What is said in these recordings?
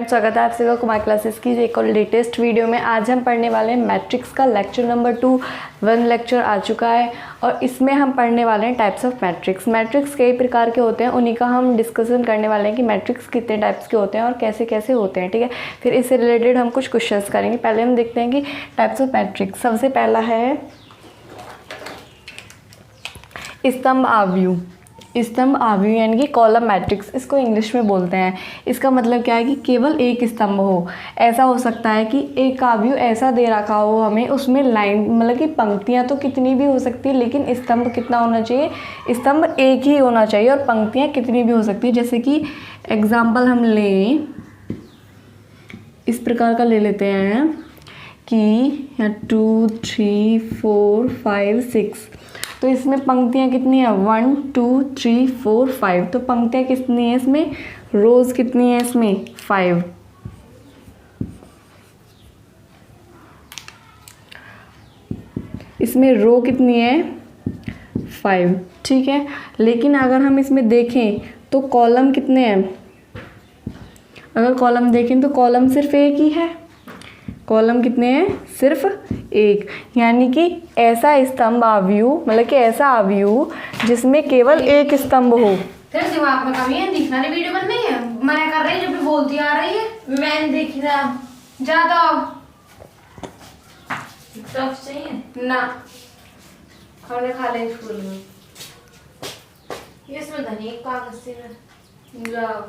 स्वागत है आप सभी का कुमार क्लासेस की एक और लेटेस्ट वीडियो में। आज हम पढ़ने वाले हैं मैट्रिक्स का लेक्चर नंबर 2। 1 लेक्चर आ चुका है और इसमें हम पढ़ने वाले हैं टाइप्स ऑफ मैट्रिक्स। मैट्रिक्स कई प्रकार के होते हैं, उन्हीं का हम डिस्कशन करने वाले हैं कि मैट्रिक्स कितने टाइप्स के होते हैं और कैसे कैसे होते हैं। ठीक है, फिर इससे रिलेटेड हम कुछ क्वेश्चंस करेंगे। पहले हम देखते हैं कि टाइप्स ऑफ मैट्रिक्स। सबसे पहला है स्तंभ आव्यूह। स्तंभ आव्यूह यानी कि कॉलम मैट्रिक्स, इसको इंग्लिश में बोलते हैं। इसका मतलब क्या है कि केवल एक स्तंभ हो। ऐसा हो सकता है कि एक आव्यूह ऐसा दे रखा हो हमें, उसमें लाइन मतलब कि पंक्तियां तो कितनी भी हो सकती है, लेकिन स्तंभ कितना होना चाहिए, स्तंभ एक ही होना चाहिए और पंक्तियां कितनी भी हो सकती है। जैसे कि एग्जाम्पल हम लें, इस प्रकार का ले लेते हैं कि 2 3 4 5 6, तो इसमें पंक्तियाँ कितनी है 1 2 3 4 5। तो पंक्तियाँ कितनी है इसमें, रोज कितनी है इसमें 5। इसमें रो कितनी है 5। ठीक है, लेकिन अगर हम इसमें देखें तो कॉलम कितने हैं, अगर कॉलम देखें तो कॉलम सिर्फ एक ही है। कॉलम कितने हैं, सिर्फ एक। यानी कि ऐसा स्तंभ आव्यूह मतलब कि ऐसा आव्यूह जिसमें केवल एक स्तंभ हो। तेरे दिमाग में कमी है, दिखना नहीं वीडियो बन नहीं है, मना कर रही है जब भी बोलती आ रही है। मैंने देखी ना ज्यादा टफ चाहिए ना, खाने खा ले स्कूल में। इसमें धनिया कागज से जाओ।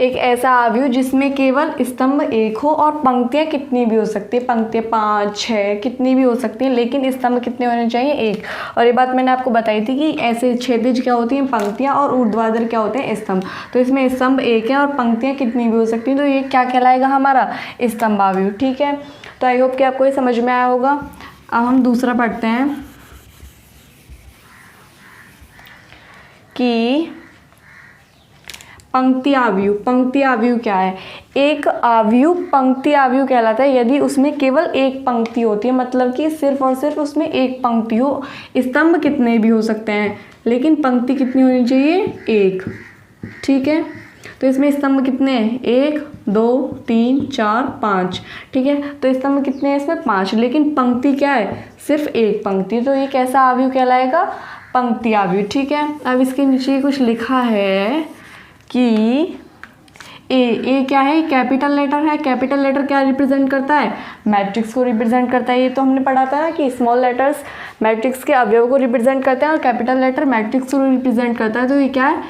एक ऐसा आव्यूह जिसमें केवल स्तंभ एक हो और पंक्तियाँ कितनी भी हो सकती है, पंक्तियाँ 5 6 कितनी भी हो सकती हैं, लेकिन स्तंभ कितने होने चाहिए, एक। और ये बात मैंने आपको बताई थी कि ऐसे क्षैतिज क्या होती हैं पंक्तियाँ और ऊर्ध्वाधर क्या होते हैं स्तंभ। तो इसमें स्तंभ एक है और पंक्तियाँ कितनी भी हो सकती हैं, तो ये क्या कहलाएगा हमारा स्तंभ आव्यूह। ठीक है, तो आई होप कि आपको ये समझ में आया होगा। अब हम दूसरा पढ़ते हैं कि पंक्ति आव्यूह। पंक्ति आव्यूह क्या है, एक आव्यूह पंक्ति आव्यूह कहलाता है यदि उसमें केवल एक पंक्ति होती है, मतलब कि सिर्फ और सिर्फ उसमें एक पंक्ति हो। स्तंभ कितने भी हो सकते हैं लेकिन पंक्ति कितनी होनी चाहिए, एक। ठीक है, तो इसमें स्तंभ कितने हैं, 1 2 3 4 5। ठीक है, तो स्तंभ कितने हैं इसमें 5, लेकिन पंक्ति क्या है, सिर्फ एक पंक्ति। तो ये कैसा आव्यूह कहलाएगा, पंक्ति आव्यूह। ठीक है, अब इसके नीचे कुछ लिखा है कि ए क्या है, कैपिटल लेटर है। कैपिटल लेटर क्या रिप्रेजेंट करता है, मैट्रिक्स को रिप्रेजेंट करता है। ये तो हमने पढ़ा था ना कि स्मॉल लेटर्स मैट्रिक्स के अवयव को रिप्रेजेंट करते हैं और कैपिटल लेटर मैट्रिक्स को रिप्रेजेंट करता है। तो ये क्या है,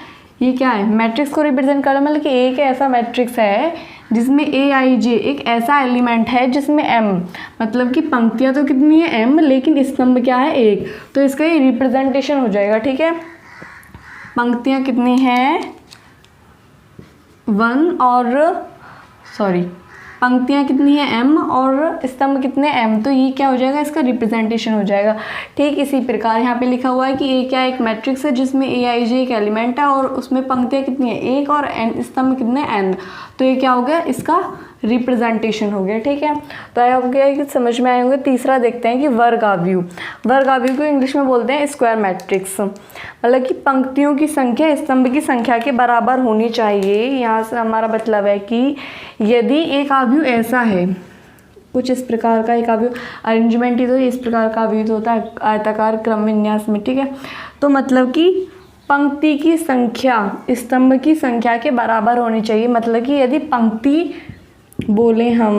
ये क्या है, मैट्रिक्स को रिप्रेजेंट करता है। मतलब कि एक ऐसा मैट्रिक्स है जिसमें AIJ एक ऐसा एलिमेंट है जिसमें M मतलब कि पंक्तियाँ तो कितनी है M, लेकिन स्तंभ क्या है एक। तो इसका ये रिप्रेजेंटेशन हो जाएगा। ठीक है, पंक्तियाँ कितनी हैं 1 और पंक्तियाँ कितनी है M और स्तंभ कितने M, तो ये क्या हो जाएगा, इसका रिप्रेजेंटेशन हो जाएगा। ठीक इसी प्रकार यहाँ पे लिखा हुआ है कि A क्या एक मैट्रिक्स है जिसमें AIJ एक एलिमेंट है और उसमें पंक्तियाँ कितनी है एक और स्तंभ कितने N, तो ये क्या हो गया, इसका रिप्रेजेंटेशन हो गया। ठीक है, तो आई होप कि समझ में आए होंगे। तीसरा देखते हैं कि वर्ग आव्यूह। वर्ग आव्यूह को इंग्लिश में बोलते हैं स्क्वायर मैट्रिक्स। मतलब कि पंक्तियों की संख्या स्तंभ की संख्या के बराबर होनी चाहिए। यहाँ से हमारा मतलब है कि यदि एक आव्यूह ऐसा है, कुछ इस प्रकार का एक आव्यूह, अरेंजमेंट ही तो इस प्रकार का आव्यूह होता है आयताकार क्रम विन्यास में। ठीक है, तो मतलब कि पंक्ति की संख्या स्तंभ की संख्या के बराबर होनी चाहिए। मतलब कि यदि पंक्ति बोले हम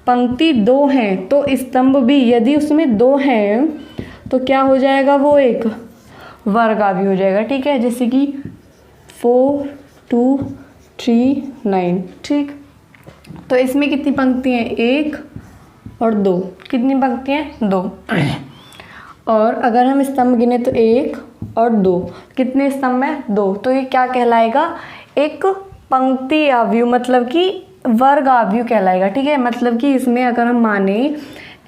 पंक्ति 2 हैं तो स्तंभ भी यदि उसमें 2 हैं तो क्या हो जाएगा, वो एक वर्ग आव्यूह हो जाएगा। ठीक है, जैसे कि 4 2 3 9। ठीक, तो इसमें कितनी पंक्तियाँ हैं, 1 और 2। कितनी पंक्तियाँ, 2। और अगर हम स्तंभ गिने तो 1 और 2, कितने स्तंभ हैं, 2। तो ये क्या कहलाएगा, एक पंक्ति आव्यूह मतलब कि वर्ग आव्यूह कहलाएगा। ठीक है, मतलब कि इसमें अगर हम माने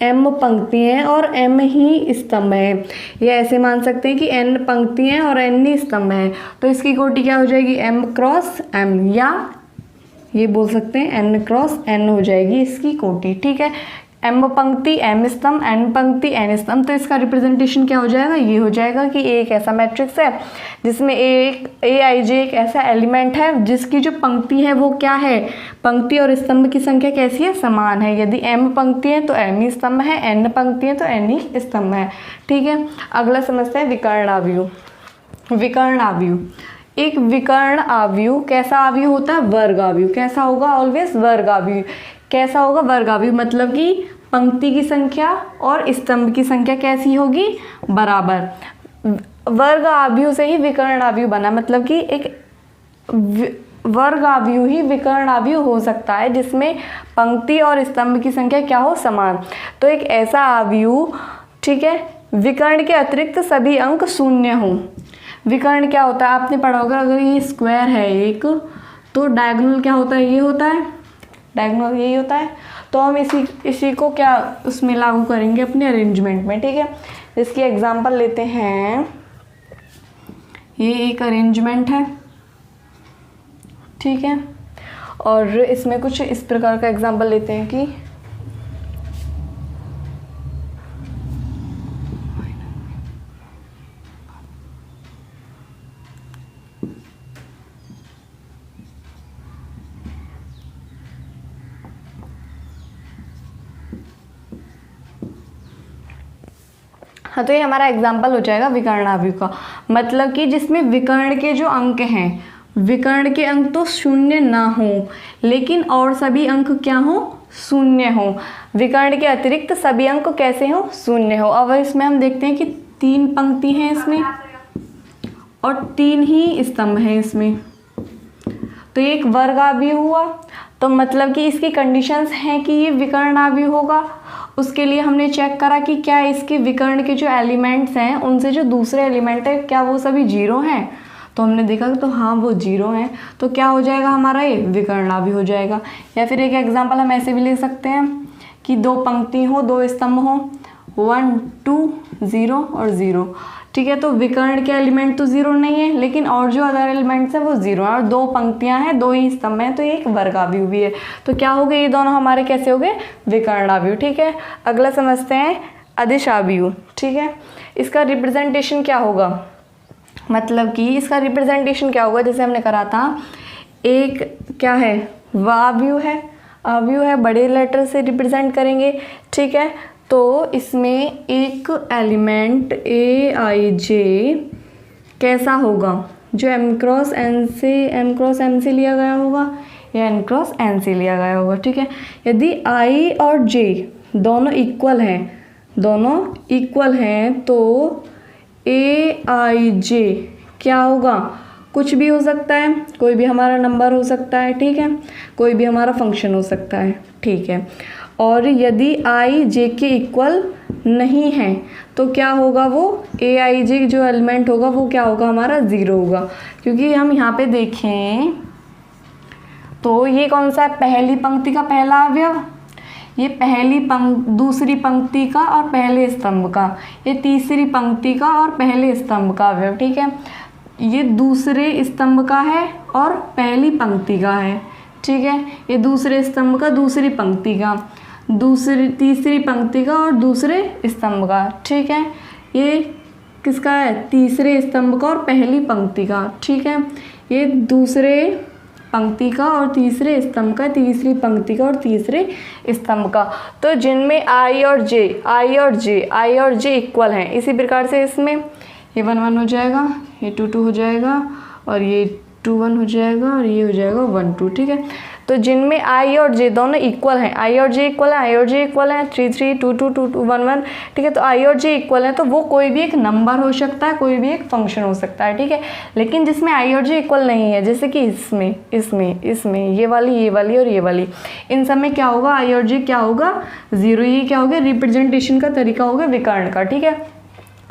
M पंक्ति हैं और M ही स्तंभ है, या ऐसे मान सकते हैं कि N पंक्ति हैं और N ही स्तंभ है, तो इसकी कोटि क्या हो जाएगी, M क्रॉस M, या ये बोल सकते हैं N क्रॉस N हो जाएगी इसकी कोटि। ठीक है, m पंक्ति m स्तंभ, n पंक्ति n स्तंभ। तो इसका रिप्रेजेंटेशन क्या हो जाएगा, ये हो जाएगा कि एक ऐसा मैट्रिक्स है जिसमें aij एक ऐसा एलिमेंट है जिसकी जो पंक्ति है वो क्या है, पंक्ति और स्तंभ की संख्या कैसी है, समान है। यदि m पंक्ति है तो m ही स्तंभ है, n पंक्ति है तो n ही स्तंभ है। ठीक है, अगला समझते हैं विकर्ण आव्यूह। विकर्ण आव्यूह, एक विकर्ण आव्यूह कैसा आव्यूह होता है, वर्ग आव्यूह। कैसा होगा, ऑलवेज वर्ग आव्यूह। कैसा होगा, वर्ग आव्यूह, मतलब कि पंक्ति की संख्या और स्तंभ की संख्या कैसी होगी, बराबर। वर्ग आव्यूह से ही विकर्ण आव्यूह बना, मतलब कि एक वर्ग आव्यूह ही विकर्ण आव्यूह हो सकता है जिसमें पंक्ति और स्तंभ की संख्या क्या हो, समान। तो एक ऐसा आव्यूह, ठीक है, विकर्ण के अतिरिक्त सभी अंक शून्य हों। विकर्ण क्या होता है, आपने पढ़ा होगा, अगर ये स्क्वायर है एक, तो डायगोनल क्या होता है, ये होता है, डायगोनल यही होता है। तो हम इसी को क्या उसमें लागू करेंगे अपने अरेंजमेंट में। ठीक है, इसकी एग्जांपल लेते हैं। ये एक अरेंजमेंट है, ठीक है, और इसमें कुछ इस प्रकार का एग्जांपल लेते हैं कि हाँ, तो ये हमारा एग्जाम्पल हो जाएगा विकर्ण आव्यूह का, मतलब कि जिसमें विकर्ण के जो अंक हैं, विकर्ण के अंक तो शून्य ना हो लेकिन और सभी अंक क्या हो, शून्य हो। विकर्ण के अतिरिक्त सभी अंक कैसे हो, शून्य हो। अब इसमें हम देखते हैं कि 3 पंक्ति हैं इसमें और 3 ही स्तंभ हैं इसमें, तो ये एक वर्ग आव्यूह हुआ। तो मतलब कि इसकी कंडीशंस हैं कि ये विकर्ण आव्यूह होगा। उसके लिए हमने चेक करा कि क्या इसके विकर्ण के जो एलिमेंट्स हैं उनसे जो दूसरे एलिमेंट है क्या वो सभी जीरो हैं। तो हमने देखा तो हाँ वो जीरो हैं, तो क्या हो जाएगा हमारा, ये विकर्ण आव्यूह हो जाएगा। या फिर एक एग्जांपल हम ऐसे भी ले सकते हैं कि 2 पंक्ति हो, 2 स्तंभ हो, 1 2 0 और 0। ठीक है, तो विकर्ण के एलिमेंट तो जीरो नहीं है लेकिन और जो अदर एलिमेंट्स हैं वो जीरो हैं और 2 पंक्तियां हैं, 2 ही स्तंभ हैं, तो ये एक वर्ग आव्यूह भी है। तो क्या हो गए, ये दोनों हमारे कैसे हो गए, विकर्ण आव्यूह। ठीक है, अगला समझते हैं अदिश आव्यूह। ठीक है, इसका रिप्रेजेंटेशन क्या होगा, मतलब कि इसका रिप्रेजेंटेशन क्या होगा, जैसे हमने करा था, एक क्या है, वाव्यूह है, आव्यूह है, बड़े लेटर से रिप्रेजेंट करेंगे। ठीक है, तो इसमें एक एलिमेंट aij कैसा होगा, जो m क्रॉस n से लिया गया होगा या n क्रॉस n से लिया गया होगा। ठीक है, यदि i और j दोनों इक्वल हैं तो aij क्या होगा, कुछ भी हो सकता है, कोई भी हमारा नंबर हो सकता है। ठीक है, कोई भी हमारा फंक्शन हो सकता है। ठीक है, और यदि i j के इक्वल नहीं है तो क्या होगा, वो aij जो एलिमेंट होगा वो क्या होगा, हमारा 0 होगा। क्योंकि हम यहाँ पे देखें तो ये कौन सा है, पहली पंक्ति का पहला अवयव, ये दूसरी पंक्ति का और पहले स्तंभ का, ये तीसरी पंक्ति का और पहले स्तंभ का अवयव। ठीक है, ये दूसरे स्तंभ का है और पहली पंक्ति का है। ठीक है, ये दूसरे स्तंभ का, दूसरी पंक्ति का, तीसरी पंक्ति का और दूसरे स्तंभ का। ठीक है, ये किसका है, तीसरे स्तंभ का और पहली पंक्ति का। ठीक है, ये दूसरे पंक्ति का और तीसरे स्तंभ का, तीसरी पंक्ति का और तीसरे स्तंभ का। तो जिनमें i और j इक्वल हैं, इसी प्रकार से इसमें ये 1 1 हो जाएगा, ये 2 2 हो जाएगा और ये 2 1 हो जाएगा और ये हो जाएगा 1 2। ठीक है, तो जिनमें i और j दोनों इक्वल हैं, i और j इक्वल हैं 3 3 2 2 2 2 1 1। ठीक है, तो i और j इक्वल हैं तो वो कोई भी एक नंबर हो सकता है, कोई भी एक फंक्शन हो सकता है। ठीक है, लेकिन जिसमें i और j इक्वल नहीं है, जैसे कि इसमें ये वाली और ये वाली, इन सब में क्या होगा, i और j क्या होगा, 0। ये क्या होगा, रिप्रेजेंटेशन का तरीका होगा विकर्ण का। ठीक है,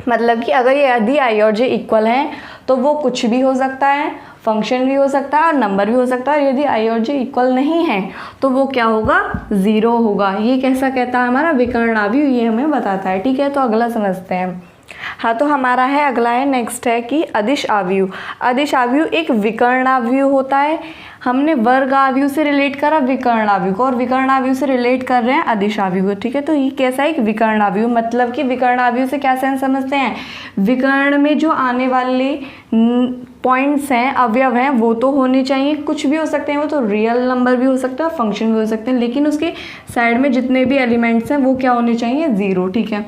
मतलब कि अगर यदि i और j इक्वल हैं तो वो कुछ भी हो सकता है, फंक्शन भी हो सकता है और नंबर भी हो सकता है। यदि i और j इक्वल नहीं है तो वो क्या होगा, 0 होगा। ये कैसा कहता है, हमारा विकर्ण आव्यूह, ये हमें बताता है। ठीक है, तो अगला समझते हैं हाँ, तो हमारा है अगला है, नेक्स्ट है कि अदिश आव्यूह। अदिश आव्यूह एक विकर्ण आव्यूह होता है। हमने वर्ग आव्यूह से रिलेट करा विकर्ण आव्यूह को, और विकर्ण आव्यूह से रिलेट कर रहे हैं अदिश आव्यूह को। ठीक है, तो ये कैसा है, एक विकर्ण आव्यूह, मतलब कि विकर्ण आव्यूह से क्या सेंस समझते हैं, विकर्ण में जो आने वाले पॉइंट्स हैं, अवयव हैं, वो तो होने चाहिए, कुछ भी हो सकते हैं, वो तो रियल नंबर भी हो सकता है, फंक्शन भी हो सकते हैं, लेकिन उसके साइड में जितने भी एलिमेंट्स हैं वो क्या होने चाहिए, ज़ीरो। ठीक है,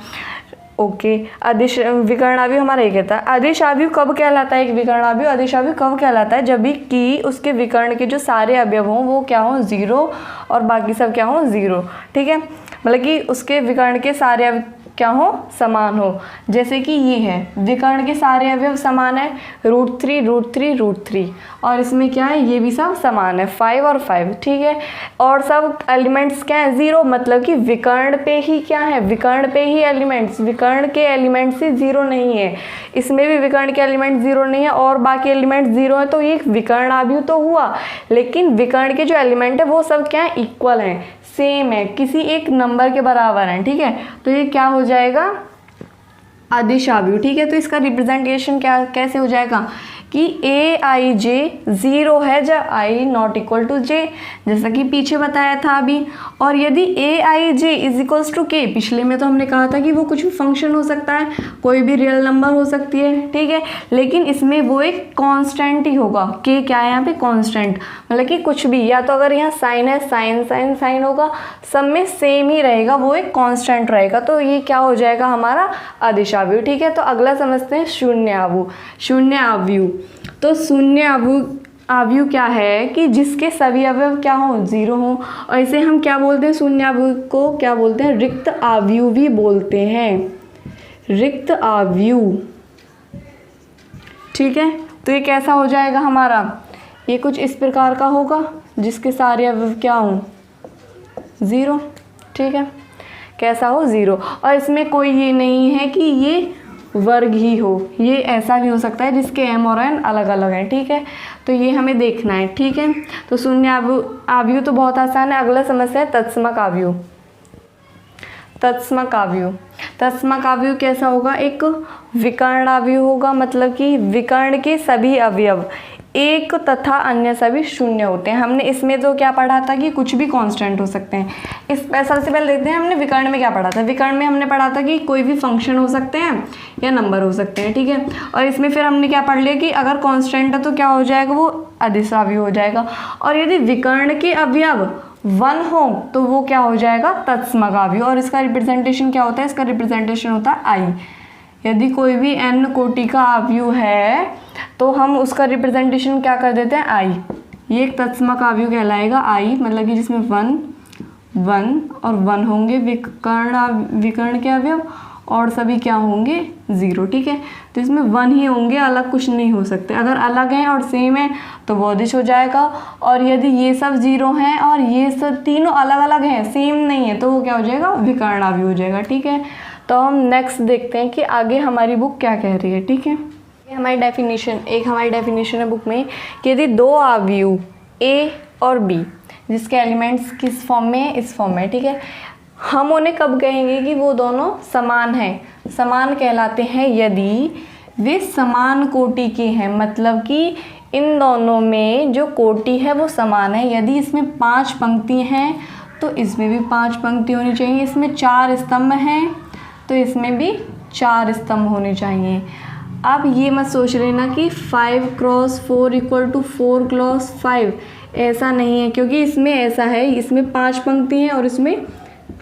ओके। अदिश विकर्ण आव्यूह हमारा ये कहता है। अदिश आव्यूह कब कहलाता है एक विकर्ण आव्यूह? अदिश आव्यूह कब कहलाता है? जब भी कि उसके विकर्ण के जो सारे अवयव हों वो क्या हों, ज़ीरो, और बाकी सब क्या हों, ज़ीरो। ठीक है, मतलब कि उसके विकर्ण के सारे क्या हो, समान हो। जैसे कि ये है, विकर्ण के सारे अवयव समान है, √3 √3 √3, और इसमें क्या है, ये भी सब समान है, 5 और 5। ठीक है, और सब एलिमेंट्स क्या है, ज़ीरो, मतलब कि विकर्ण पे ही क्या है, विकर्ण पे ही एलिमेंट्स, विकर्ण के एलिमेंट्स ही ज़ीरो नहीं है। इसमें भी विकर्ण के एलिमेंट ज़ीरो नहीं है और बाकी एलिमेंट ज़ीरो है, तो ये एक विकर्ण आव्यूह तो हुआ, लेकिन विकर्ण के जो एलिमेंट है वो सब क्या है, इक्वल हैं, सेम है, किसी एक नंबर के बराबर हैं। ठीक है, तो ये क्या हो जाएगा, अदिश आव्यूह। ठीक है, तो इसका रिप्रेजेंटेशन क्या कैसे हो जाएगा कि aij ज़ीरो है जब i not equal to j, जैसा कि पीछे बताया था अभी। और यदि aij is equals to k, पिछले में तो हमने कहा था कि वो कुछ भी फंक्शन हो सकता है, कोई भी रियल नंबर हो सकती है। ठीक है, लेकिन इसमें वो एक कांस्टेंट ही होगा। k क्या है यहाँ पे, कांस्टेंट, मतलब कि कुछ भी, या तो अगर यहाँ साइन है, साइन साइन साइन होगा, सब में सेम ही रहेगा, वो एक कांस्टेंट रहेगा, तो ये क्या हो जाएगा हमारा अदिश आव्यूह। ठीक है, तो अगला समझते हैं शून्य आव्यूह। शून्य आव्यूह, तो शून्य आव्यूह क्या है कि जिसके सभी अवयव क्या हों, ज़ीरो हों, और इसे हम क्या बोलते हैं, शून्य आव्यूह को क्या बोलते हैं, रिक्त आव्यूह भी बोलते हैं, रिक्त आव्यूह। ठीक है, तो ये कैसा हो जाएगा हमारा, ये कुछ इस प्रकार का होगा जिसके सारे अवयव क्या हों, ज़ीरो। ठीक है, कैसा हो, ज़ीरो, और इसमें कोई ये नहीं है कि ये वर्ग ही हो, ये ऐसा भी हो सकता है जिसके m और n अलग अलग हैं। ठीक है, तो ये हमें देखना है। ठीक है, तो शून्य आव्यूह तो बहुत आसान है। अगला समस्या है तत्समक आव्यूह। तत्समक आव्यूह, तत्समक आव्यूह कैसा होगा, एक विकर्ण आव्यूह होगा, मतलब कि विकर्ण के सभी अवयव एक तथा अन्य सभी शून्य होते हैं। हमने इसमें तो क्या पढ़ा था कि कुछ भी कांस्टेंट हो सकते हैं। इस सबसे पहले देखते हैं हमने विकर्ण में क्या पढ़ा था। विकर्ण में हमने पढ़ा था कि कोई भी फंक्शन हो सकते हैं या नंबर हो सकते हैं। ठीक है, और इसमें फिर हमने क्या पढ़ लिया कि अगर कांस्टेंट है तो क्या हो जाएगा, वो अदिश आव्यूह हो जाएगा, और यदि विकर्ण के अवयव 1 हो तो वो क्या हो जाएगा, तत्समक आव्यूह। और इसका रिप्रेजेंटेशन क्या होता है, इसका रिप्रेजेंटेशन होता है i। यदि कोई भी n कोटि का आव्यूह है तो हम उसका रिप्रेजेंटेशन क्या कर देते हैं, i। ये एक तत्समक आव्यूह कहलाएगा, i, मतलब कि जिसमें 1 1 और 1 होंगे विकर्ण के अवयव, और सभी क्या होंगे, ज़ीरो। ठीक है, तो इसमें 1 ही होंगे, अलग कुछ नहीं हो सकते। अगर अलग हैं और सेम है तो वो अदिश हो जाएगा, और यदि ये सब ज़ीरो हैं और ये सब तीनों अलग अलग हैं, सेम नहीं है, तो वो क्या हो जाएगा, विकर्ण आव्यूह हो जाएगा। ठीक है, तो हम नेक्स्ट देखते हैं कि आगे हमारी बुक क्या कह रही है। ठीक है, हमारी डेफिनेशन है बुक में कि यदि दो आव्यूह a और b जिसके एलिमेंट्स किस फॉर्म में है, इस फॉर्म में। ठीक है, हम उन्हें कब कहेंगे कि वो दोनों समान हैं, समान कहलाते हैं यदि वे समान कोटि के हैं, मतलब कि इन दोनों में जो कोटि है वो समान है। यदि इसमें 5 पंक्ति हैं तो इसमें भी 5 पंक्ति होनी चाहिए, इसमें 4 स्तंभ हैं तो इसमें भी 4 स्तंभ होने चाहिए। अब ये मत सोच लेना कि 5 × 4 = 4 × 5, ऐसा नहीं है, क्योंकि इसमें ऐसा है, इसमें 5 पंक्ति हैं और इसमें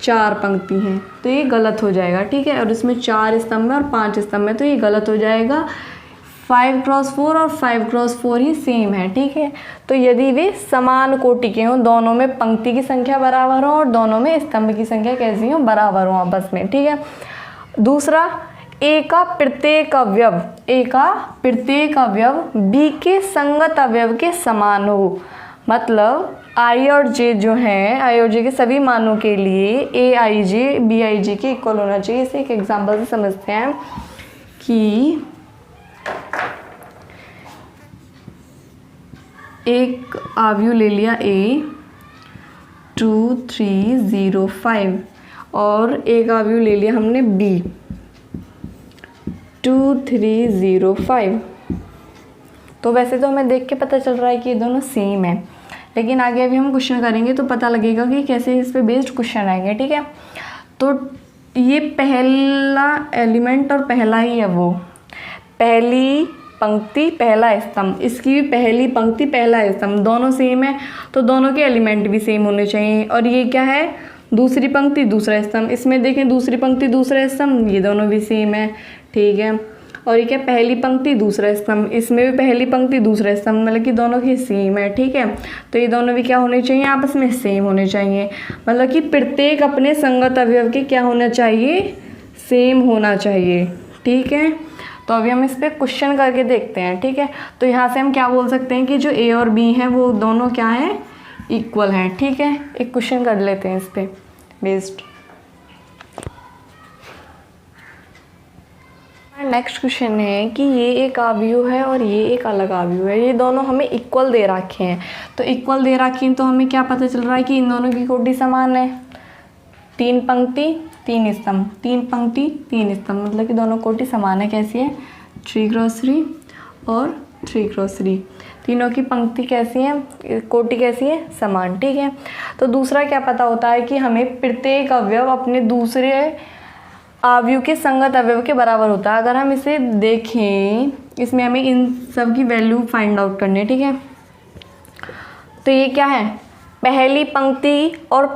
4 पंक्ति हैं, तो ये गलत हो जाएगा। ठीक है, और इसमें 4 स्तंभ है और 5 स्तंभ है, तो ये गलत हो जाएगा। 5 × 4 और 5 × 4 ही सेम है। ठीक है, तो यदि वे समान कोटि के हों, दोनों में पंक्ति की संख्या बराबर हो और दोनों में स्तंभ की संख्या कैसी हो, बराबर हो आपस में। ठीक है, दूसरा, a का प्रत्येक अवयव b के संगत अवयव के समान हो, मतलब i और j जो हैं, i और j के सभी मानों के लिए aij bij के इक्वल होना चाहिए। इसे एक एग्जांपल से समझते हैं कि एक आव्यूह ले लिया a 2 3 0 5 और एक आव्यूह ले लिया हमने b 2305। तो वैसे तो हमें देख के पता चल रहा है कि ये दोनों सेम है, लेकिन आगे अभी हम क्वेश्चन करेंगे तो पता लगेगा कि कैसे इस पे बेस्ड क्वेश्चन आएंगे, ठीक है। तो ये पहला एलिमेंट और पहला ही है, वो पहली पंक्ति पहला स्तंभ, इसकी भी पहली पंक्ति पहला स्तंभ दोनों सेम है, तो दोनों के एलिमेंट भी सेम होने चाहिए। और ये क्या है, दूसरी पंक्ति दूसरा स्तंभ, इसमें देखें दूसरी पंक्ति दूसरा स्तंभ, ये दोनों भी सेम है, ठीक है। और ये क्या, पहली पंक्ति दूसरा स्तंभ, इसमें भी पहली पंक्ति दूसरा स्तंभ, मतलब कि दोनों की सेम है, ठीक है। तो ये दोनों भी क्या होने चाहिए, आपस में सेम होने चाहिए, मतलब कि प्रत्येक अपने संगत अवयव के क्या होना चाहिए, सेम होना चाहिए, ठीक है। तो अभी हम इस पर क्वेश्चन करके देखते हैं, ठीक है। तो यहाँ से हम क्या बोल सकते हैं कि जो ए और बी हैं वो दोनों क्या हैं, इक्वल हैं, ठीक है। एक क्वेश्चन कर लेते हैं इस पर बेस्ड। नेक्स्ट क्वेश्चन है कि ये एक अवयव है और ये एक अलग अवयव है, ये दोनों हमें इक्वल दे रखे हैं। तो इक्वल दे रखे हैं तो हमें क्या पता चल रहा है कि इन दोनों की कोटि समान है, 3 पंक्ति 3 स्तंभ, 3 पंक्ति 3 स्तंभ, मतलब कि दोनों कोटि समान है। कैसी है, 3x3 और 3x3, तीनों की पंक्ति कैसी है, कोटि कैसी है, समान, ठीक है। तो दूसरा क्या पता होता है कि हमें प्रत्येक अवयव अपने दूसरे अवयव के संगत अवयव के बराबर होता है। अगर हम इसे देखें, इसमें हमें इन सब की वैल्यू फाइंड आउट करनी है, ठीक है। तो ये क्या है, पहली पंक्ति और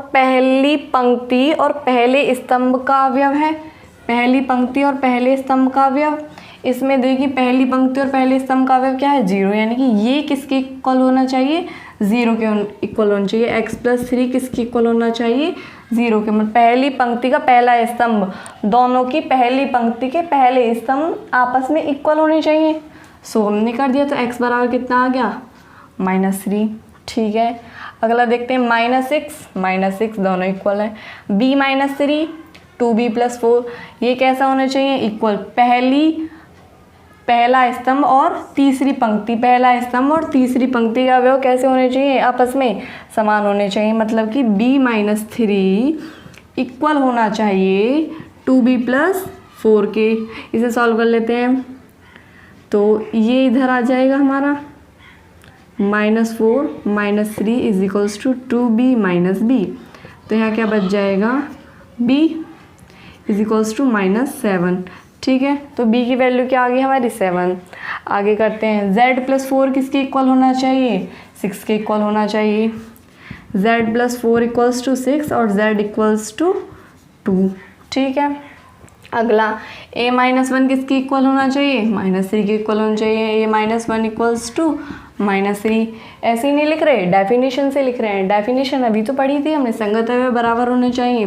पहले स्तंभ का अवयव है, पहली पंक्ति और पहले स्तंभ का अवयव। इसमें देखिए पहली पंक्ति और पहले स्तंभ का अवयव क्या है, 0, यानी कि ये किसके इक्वल होना चाहिए, 0 के इक्वल होना चाहिए। x+3 किसके इक्वल होना चाहिए, 0 के, मतलब पहली पंक्ति का पहला स्तंभ, दोनों की पहली पंक्ति के पहले स्तंभ आपस में इक्वल होने चाहिए। सो हमने कर दिया, तो x बराबर कितना आ गया, -3, ठीक है। अगला देखते हैं -6 दोनों इक्वल है। b-3 2b+4, ये कैसा होना चाहिए, इक्वल, पहला स्तंभ और तीसरी पंक्ति, पहला स्तंभ और तीसरी पंक्ति का अवयव कैसे होने चाहिए, आपस में समान होने चाहिए, मतलब कि b-3 इक्वल होना चाहिए 2b+4 के। इसे सॉल्व कर लेते हैं, तो ये इधर आ जाएगा हमारा -4 -3 = 2b - b, तो यहाँ क्या बच जाएगा, b = -7, ठीक है। तो b की वैल्यू क्या आ गई हमारी, 7। आगे करते हैं, z+4 किसके इक्वल होना चाहिए, 6 के इक्वल होना चाहिए। z+4 = 6 और z = 2, ठीक है। अगला a-1 किसके इक्वल होना चाहिए, -3 के इक्वल होना चाहिए। a-1 = -3, ऐसे ही नहीं लिख रहे, डेफिनेशन से लिख रहे हैं। डेफिनेशन अभी तो पढ़ी थी हमने, संगत अवयव बराबर होने चाहिए।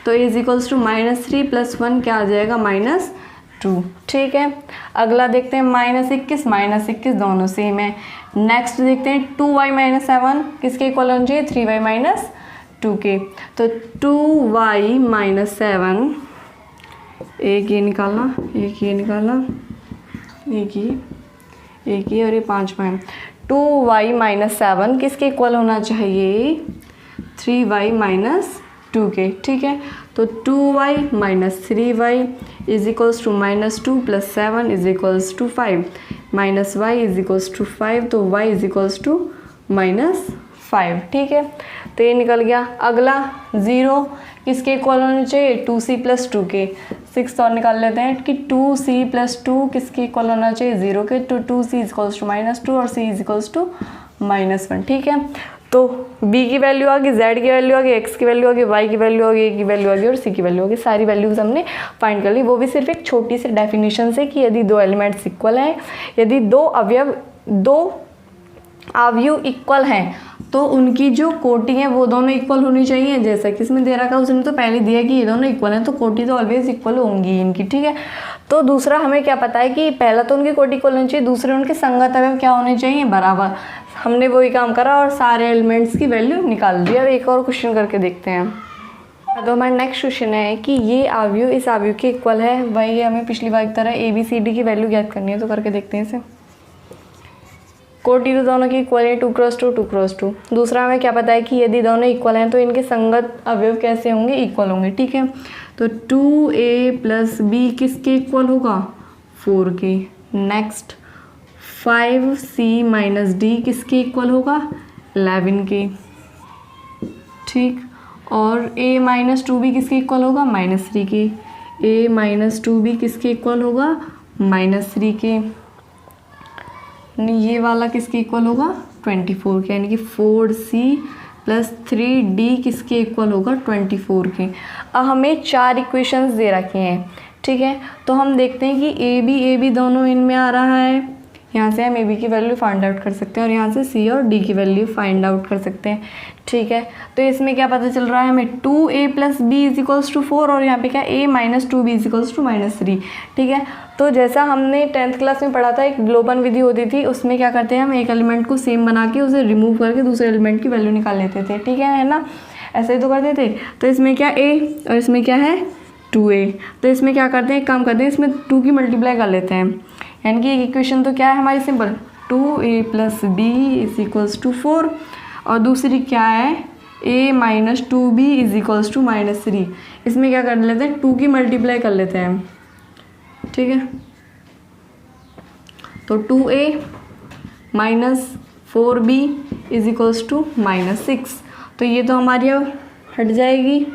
तो a = -3 + 1 क्या आ जाएगा, -2, ठीक है। अगला देखते हैं -21 दोनों सेम है। नेक्स्ट देखते हैं 2y - 7 किसके इक्वल होना चाहिए, 3y - 2 के। तो 2y - 7, एक ये निकालना, एक ये निकालना, एक ये और ये 5 में 2y - 7 किसके इक्वल होना चाहिए, 3y - 2 के, ठीक है। तो 2y - 3y = -2 + 7 = 5, -y = 5, तो y = -5, ठीक है। तो ये निकल गया। अगला 0 किसके इक्वल होने चाहिए, 2c + 2 के। 6 और निकाल लेते हैं कि 2c + 2 किसके इक्वल होना चाहिए, 0 के। तो 2c = -2 और c = -1, ठीक है। तो b की वैल्यू आ गई, z की वैल्यू आ गई, x की वैल्यू आ गई, y की वैल्यू आ गई, a की वैल्यू आ गई और c की वैल्यू आ गई। सारी वैल्यूज हमने फाइंड कर ली, वो भी सिर्फ एक छोटी सी डेफिनेशन से कि यदि 2 एलिमेंट्स इक्वल हैं, यदि दो अवयव इक्वल हैं तो उनकी जो कोटि है वो दोनों इक्वल होनी चाहिए। जैसा कि इसमें दे रखा है, उसने तो पहले दिया कि ये दोनों इक्वल हैं, तो कोटि तो ऑलवेज इक्वल होंगी इनकी, ठीक है। तो दूसरा हमें क्या पता है कि पहला तो उनकी कोटि इक्वल होनी चाहिए, दूसरे उनके संगत अवयव क्या होने चाहिए, बराबर। हमने वही काम करा और सारे एलिमेंट्स की वैल्यू निकाल दी। अब एक और क्वेश्चन करके देखते हैं। तो हमारा नेक्स्ट क्वेश्चन है कि ये अवयव इस अवयव के इक्वल है, वही हमें पिछली बार की तरह ABCD की वैल्यू ज्ञात करनी है। तो करके देखते हैं इसे। कोटि तो दोनों की इक्वल है, 2x2 2x2। दूसरा हमें क्या पता है कि यदि दोनों इक्वल हैं तो इनके संगत अवयव कैसे होंगे, इक्वल होंगे, ठीक है। तो 2a + b किसके इक्वल होगा, 4 के। नेक्स्ट 5c माइनस डी किसके इक्वल होगा, 11 के। ठीक, और a माइनस 2b किसके इक्वल होगा, -3 के। a माइनस 2b किसके इक्वल होगा, -3 के। ये वाला किसके इक्वल होगा, 24 के, यानी कि 4c प्लस 3d किसके इक्वल होगा, 24 के। अब हमें 4 इक्वेशंस दे रखे हैं, ठीक है। तो हम देखते हैं कि ए बी दोनों इनमें आ रहा है, यहाँ से हम ए बी की वैल्यू फाइंड आउट कर सकते हैं और यहाँ से सी और डी की वैल्यू फाइंड आउट कर सकते हैं, ठीक है। तो इसमें क्या पता चल रहा है हमें, 2a plus b is equals to 4 और यहाँ पे क्या a minus 2b is equals to -3, ठीक है। तो जैसा हमने 10th क्लास में पढ़ा था, एक ग्लोबल विधि होती थी, उसमें क्या करते हैं हम एक एलिमेंट को सेम बना के उसे रिमूव करके दूसरे एलिमेंट की वैल्यू निकाल लेते थे, ठीक है ना। ऐसे ही तो करते थे। तो इसमें क्या a और इसमें क्या है 2a, तो इसमें क्या करते हैं, एक काम करते हैं, इसमें 2 की मल्टीप्लाई कर लेते हैं, यानी कि एक इक्वेशन तो क्या है हमारी simple, 2a plus b is equals to 4 और दूसरी क्या है a minus 2b is equals to -3। इसमें क्या कर लेते हैं, 2 की मल्टीप्लाई कर लेते हैं, ठीक है। तो 2a minus 4b is equals to -6, तो ये तो हमारी अब हट जाएगी,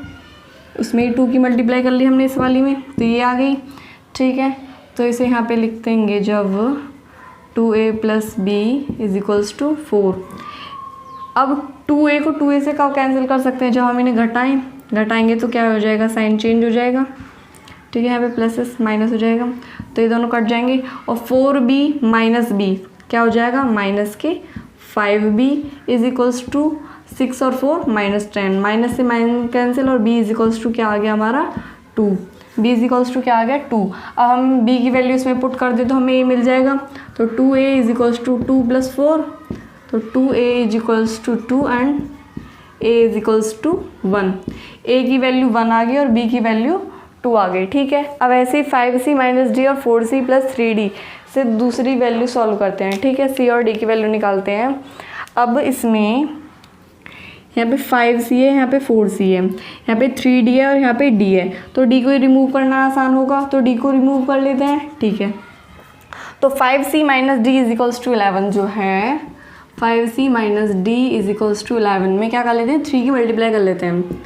उसमें 2 की मल्टीप्लाई कर ली हमने इस वाली में, तो ये आ गई, ठीक है। तो इसे यहाँ पे लिख देंगे जब 2a plus b is equals to 4। अब 2a को 2a से कब कैंसिल कर सकते हैं, जब हम इन्हें घटाएंगे तो क्या हो जाएगा, साइन चेंज हो जाएगा, ठीक है। यहाँ पे प्लस माइनस हो जाएगा, तो ये दोनों कट जाएंगे और 4b माइनस बी क्या हो जाएगा, माइनस के 5b इज इक्वल्स टू 6 और 4 -10, माइनस से माइनस कैंसिल और b इज इक्वल्स टू क्या आ गया हमारा 2, b इज इक्वल्स टू क्या आ गया 2। अब हम b की वैल्यू इसमें पुट कर दे तो हमें a मिल जाएगा, तो 2a is equals to 2 plus 4, तो 2a is equals to 2 and a is equals to 1। a की वैल्यू 1 आ गई और b की वैल्यू 2 आ गई, ठीक है। अब ऐसे ही 5c माइनस डी और 4c प्लस 3d से दूसरी वैल्यू सॉल्व करते हैं, ठीक है। c और d की वैल्यू निकालते हैं। अब इसमें यहाँ पे 5c है, यहाँ पे 4c है, यहाँ पे 3d है और यहाँ पे d है, तो d को रिमूव करना आसान होगा, तो d को रिमूव कर लेते हैं, ठीक है। तो 5c minus d is equals to 11 जो है, 5c minus d is equals to 11 में क्या कर लेते हैं, 3 की मल्टीप्लाई कर लेते हैं,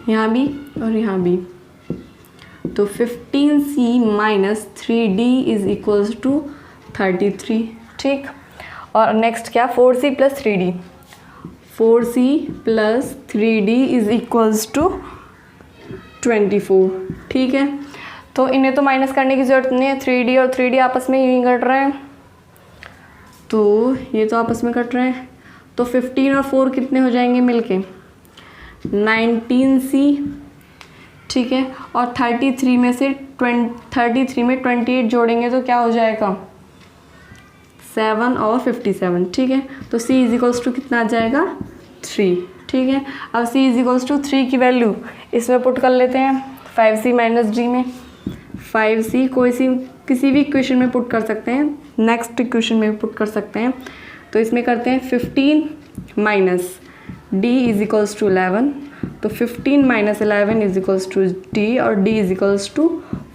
यहाँ भी और यहाँ भी, तो 15c minus 3d is equals to 33, ठीक। और नेक्स्ट क्या, 4c plus 3d, 4c plus 3d is equals to 24, ठीक है। तो इन्हें तो माइनस करने की ज़रूरत नहीं है, 3d और 3d आपस में यूँ कट रहे हैं, तो ये तो आपस में कट रहे हैं, तो 15 और 4 कितने हो जाएंगे मिलके 19c, ठीक है। और 33 में से 33 में 28 जोड़ेंगे तो क्या हो जाएगा 7 और 57, ठीक है। तो c इज इक्वल्स टू कितना आ जाएगा 3, ठीक है। अब c इज इक्वल्स टू 3 की वैल्यू इसमें पुट कर लेते हैं 5c माइनस डी में, 5c किसी भी इक्वेशन में पुट कर सकते हैं, नेक्स्ट इक्वेशन में पुट कर सकते हैं। तो इसमें करते हैं 15 minus d is equals to 11, तो 15 minus 11 is equals to d और डी इज इक्वल्स टू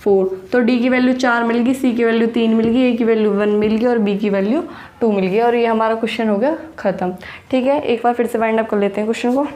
4। तो डी की वैल्यू 4 मिल गई, सी की वैल्यू 3 मिल गई, ए की वैल्यू 1 मिल गई और बी की वैल्यू 2 मिल गई, और ये हमारा क्वेश्चन हो गया ख़त्म, ठीक है। एक बार फिर से वाइंड अप कर लेते हैं क्वेश्चन को।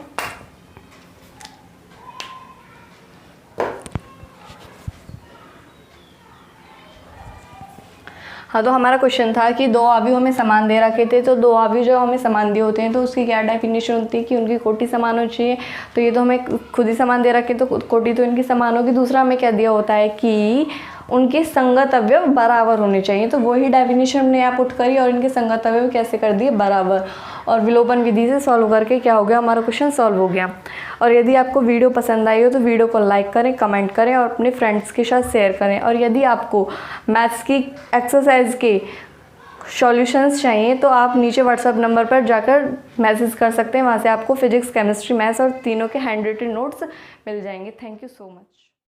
हाँ, तो हमारा क्वेश्चन था कि दो अवयव हमें समान दे रखे थे, तो दो अवयव जो हमें समान दिए होते हैं तो उसकी क्या डेफिनेशन होती है कि उनकी कोटि समान होनी चाहिए। तो ये तो हमें खुद ही समान दे रखे, तो कोटि तो इनकी समान होगी। दूसरा हमें क्या दिया होता है कि उनके संगत अवयव बराबर होने चाहिए, तो वही डेफिनेशन हमने यहाँ पुट करी और इनके संगत अवयव कैसे कर दिए बराबर, और विलोपन विधि से सॉल्व करके क्या हो गया हमारा क्वेश्चन सॉल्व हो गया। और यदि आपको वीडियो पसंद आई हो तो वीडियो को लाइक करें, कमेंट करें और अपने फ्रेंड्स के साथ शेयर करें। और यदि आपको मैथ्स की एक्सरसाइज के सॉल्यूशंस चाहिए तो आप नीचे व्हाट्सएप नंबर पर जाकर मैसेज कर सकते हैं, वहाँ से आपको फिजिक्स, केमिस्ट्री, मैथ्स और तीनों के हैंड रिटन नोट्स मिल जाएंगे। Thank you so much.